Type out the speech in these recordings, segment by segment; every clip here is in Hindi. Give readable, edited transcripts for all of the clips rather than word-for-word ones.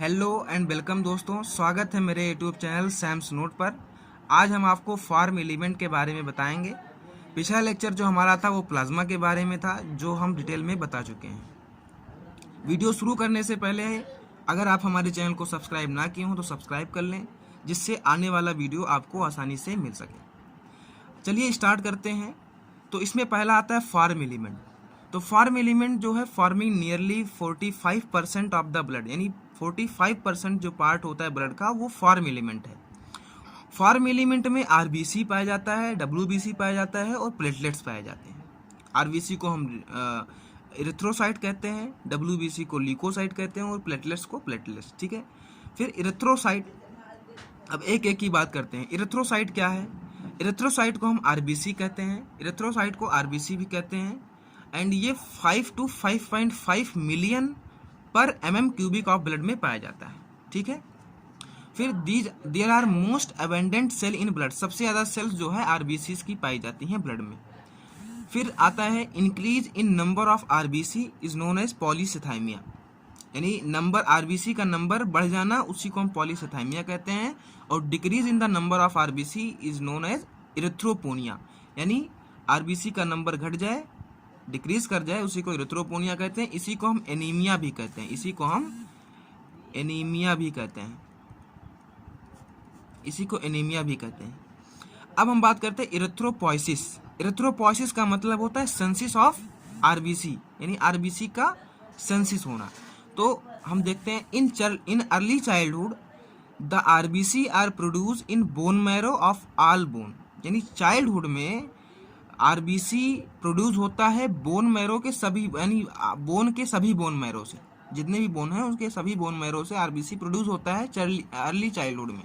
हेलो एंड वेलकम दोस्तों, स्वागत है मेरे यूट्यूब चैनल सैम्स नोट पर। आज हम आपको फार्म एलिमेंट के बारे में बताएंगे। पिछला लेक्चर जो हमारा था वो प्लाज्मा के बारे में था, जो हम डिटेल में बता चुके हैं। वीडियो शुरू करने से पहले अगर आप हमारे चैनल को सब्सक्राइब ना किए हो तो सब्सक्राइब कर लें, जिससे आने वाला वीडियो आपको आसानी से मिल सके। चलिए स्टार्ट करते हैं। तो इसमें पहला आता है फार्म एलिमेंट। तो फार्म एलिमेंट जो है forming nearly 45% of the blood, यानी 45% जो पार्ट होता है ब्लड का वो फार्म एलिमेंट है। फार्म एलिमेंट में आरबीसी पाया जाता है, डब्ल्यूबीसी पाया जाता है और प्लेटलेट्स पाए जाते हैं। आरबीसी को हम इरिथ्रोसाइट कहते हैं, डब्ल्यूबीसी को ल्यूकोसाइट कहते हैं और प्लेटलेट्स को प्लेटलेट्स। ठीक है। फिर इरिथ्रोसाइट, अब एक एक की बात करते हैं। इरिथ्रोसाइट क्या है? इरिथ्रोसाइट को हम आरबीसी कहते हैं, इरिथ्रोसाइट को आरबीसी भी कहते हैं। एंड ये 5 to 5.5 मिलियन पर क्यूबिक ऑफ ब्लड में पाया जाता है। ठीक है। फिर there are most abundant cell in blood, सबसे ज़्यादा सेल्स जो है आरबीसी की पाई जाती हैं ब्लड में। फिर आता है increase in number of RBC is known as polycythaemia, यानी नंबर आरबीसी का नंबर बढ़ जाना, उसी को हम पॉलीसिथाइमिया कहते हैं। और decrease in the number of RBC is known as erythropenia, यानी आरबीसी का नंबर घट जाए, डिक्रीज कर जाए, उसी को इरिथ्रोपोनिया कहते हैं। इसी को हम एनीमिया भी कहते हैं, इसी को हम एनीमिया भी कहते हैं, इसी को एनीमिया भी कहते हैं। अब हम बात करते हैं इरिथ्रोपोइसिस। इरिथ्रोपोइसिस का मतलब होता है सेंसिस ऑफ आरबीसी, यानी आरबीसी का सेंसिस होना। तो हम देखते हैं in early childhood the RBC are produce in bone marrow of all bone, यानी चाइल्डहुड में आरबीसी प्रोड्यूस होता है बोन मैरो के सभी, यानी बोन के सभी बोन मैरो से, जितने भी बोन हैं उसके सभी बोन मैरो से आरबीसी प्रोड्यूस होता है अर्ली चाइल्डहुड में।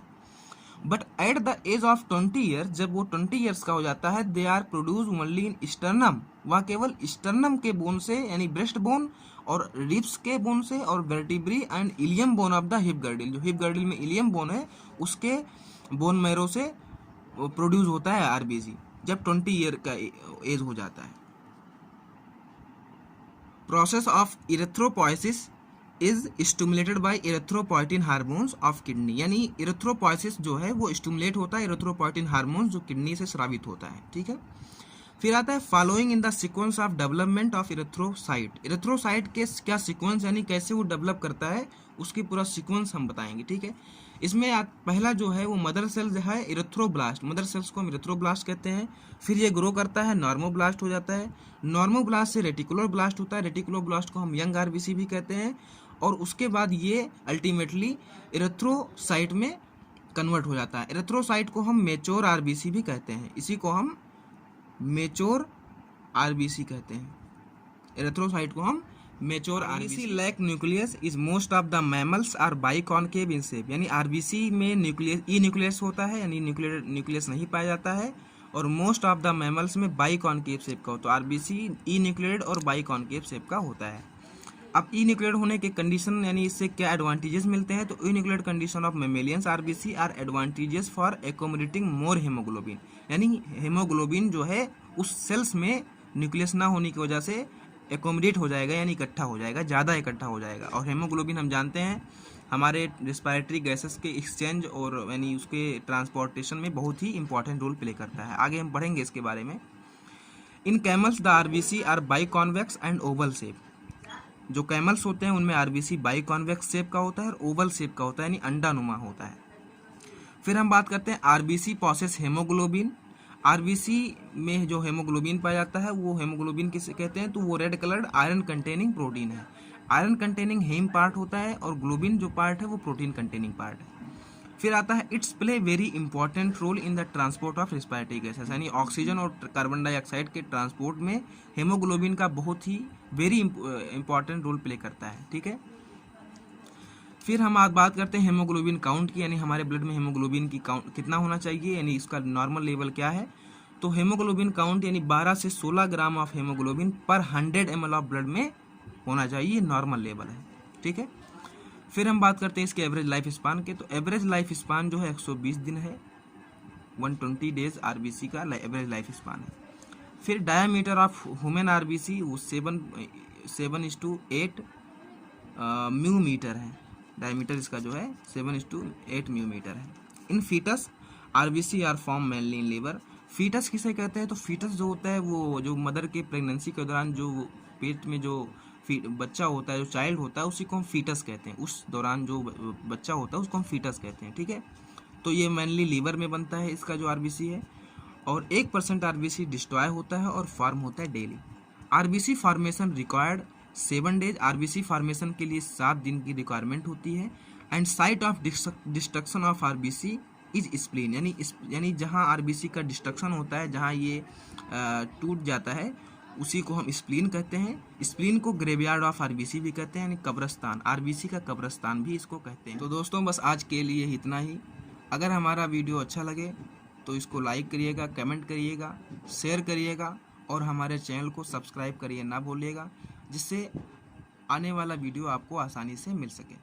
But at the age of 20 years, जब वो 20 ईयर्स का हो जाता है, they are produce only in sternum, वह केवल स्टर्नम के बोन से, यानी ब्रेस्ट बोन और रिब्स के बोन से, और vertebrae and ilium bone of the hip girdle, जो हिप गर्डिल में इलियम बोन है उसके बोन मैरो से प्रोड्यूस होता है आरबीसी, जब 20 ईयर का एज हो जाता है। Process of erythropoiesis is stimulated by erythropoietin hormones of kidney, यानी इरिथ्रोपोइसिस जो है वो स्टिमुलेट होता है इरिथ्रोपोइटिन हार्मोन्स जो किडनी से स्रावित होता है। ठीक है। फिर आता है following in the sequence of development of erythrocyte. Erythrocyte के क्या सीक्वेंस, यानी कैसे वो डेवलप करता है, उसकी पूरा सीक्वेंस हम बताएंगे। ठीक है। इसमें पहला जो है वो मदर सेल्स है इरिथ्रोब्लास्ट, मदर सेल्स को हम इरिथ्रोब्लास्ट कहते हैं। फिर ये ग्रो करता है, नॉर्मोब्लास्ट हो जाता है, नॉर्मोब्लास्ट से रेटिकुलर ब्लास्ट होता है, रेटिकुलर ब्लास्ट को हम यंग आरबीसी भी कहते हैं। और उसके बाद ये अल्टीमेटली इरिथ्रोसाइट में कन्वर्ट हो जाता है। इरिथ्रोसाइट को हम मेच्योर आरबीसी भी कहते हैं, इसी को हम मेच्योर आरबीसी कहते हैं। इरिथ्रोसाइट को हम mature RBC. Lack nucleus is most of the mammals are biconcave in shape, यानी आरबीसी में न्यूक्लियस न्यूक्लियस होता है, यानी न्यूक्लियस नहीं पाया जाता है। और मोस्ट ऑफ द मैमल्स में बाइकॉनकेव शेप का होता है, आरबीसी न्यूक्लियड और बाइकॉनकेव शेप का होता है। अब न्यूक्लियड होने के कंडीशन, यानी इससे क्या एडवांटेजेस मिलते हैं, तो nucleated condition of mammalians RBC are advantages for accommodating more haemoglobin, यानी हेमोग्लोबिन जो है उस सेल्स में न्यूक्लियस ना होने की वजह से एकोमोडेट हो जाएगा, यानी इकट्ठा हो जाएगा, ज़्यादा इकट्ठा हो जाएगा। और हेमोग्लोबिन हम जानते हैं हमारे रिस्पायरेटरी गैसेस के एक्सचेंज और यानी उसके ट्रांसपोर्टेशन में बहुत ही इंपॉर्टेंट रोल प्ले करता है। आगे हम पढ़ेंगे इसके बारे में। In camels the RBC are biconvex and oval shape, जो कैमल्स होते हैं उनमें आरबीसी बाई कॉन्वेक्स शेप का होता है और ओवल शेप का होता है, यानी अंडानुमा होता है। फिर हम बात करते हैं आरबीसी प्रोसेस हेमोग्लोबिन। आरबीसी में जो हेमोग्लोबिन पाया जाता है वो हेमोग्लोबिन किसे कहते हैं, तो वो red coloured iron containing protein है। आयरन कंटेनिंग हेम पार्ट होता है और ग्लोबिन जो पार्ट है वो प्रोटीन कंटेनिंग पार्ट है। फिर आता है it's play very important role in the transport of respiratory gases, यानी ऑक्सीजन और कार्बन डाइऑक्साइड के ट्रांसपोर्ट में हेमोग्लोबिन का बहुत ही वेरी इंपॉर्टेंट रोल प्ले करता है। ठीक है। फिर हम आज बात करते हैं हेमोग्लोबिन काउंट की, यानी हमारे ब्लड में हेमोग्लोबिन की काउंट कितना होना चाहिए, यानी इसका नॉर्मल लेवल क्या है। तो हेमोग्लोबिन काउंट यानी 12 से 16 ग्राम ऑफ हेमोग्लोबिन पर 100 ml ऑफ ब्लड में होना चाहिए, नॉर्मल लेवल है। ठीक है। फिर हम बात करते हैं इसके एवरेज लाइफ स्पान के, तो एवरेज लाइफ स्पान जो है 120 दिन है, 120 डेज आरबीसी का एवरेज लाइफ स्पान है। फिर डायमीटर ऑफ ह्यूमन आरबीसी वो 7:8 म्यू मीटर है। डायमीटर इसका जो है 7:8 मिलीमीटर है। In foetus RBC are form mainly in liver. Foetus किसे कहते हैं? तो फीटस जो होता है वो जो मदर के प्रेगनेंसी के दौरान जो पेट में जो बच्चा होता है, जो चाइल्ड होता है, उसी को हम फीटस कहते हैं। उस दौरान जो बच्चा होता है उसको हम फीटस कहते हैं, ठीक है। तो ये मेनली लीवर में बनता है इसका जो आरबीसी है, और 1% आरबीसी डिस्ट्रॉय होता है और फॉर्म होता है daily. RBC formation required 7 days. RBC formation के लिए 7 दिन की रिक्वायरमेंट होती है। And site of destruction of RBC is spleen, यानी जहाँ आरबीसी का डिस्ट्रक्शन होता है, जहाँ ये टूट जाता है, उसी को हम स्प्लीन कहते हैं। स्प्लीन को ग्रेवयार्ड ऑफ आरबीसी भी कहते हैं, यानी कब्रस्तान, आरबीसी का कब्रस्तान भी इसको कहते हैं। तो दोस्तों बस आज के लिए इतना ही। अगर हमारा वीडियो अच्छा लगे तो इसको लाइक करिएगा, कमेंट करिएगा, शेयर करिएगा और हमारे चैनल को सब्सक्राइब करिए ना भूलिएगा, जिससे आने वाला वीडियो आपको आसानी से मिल सके।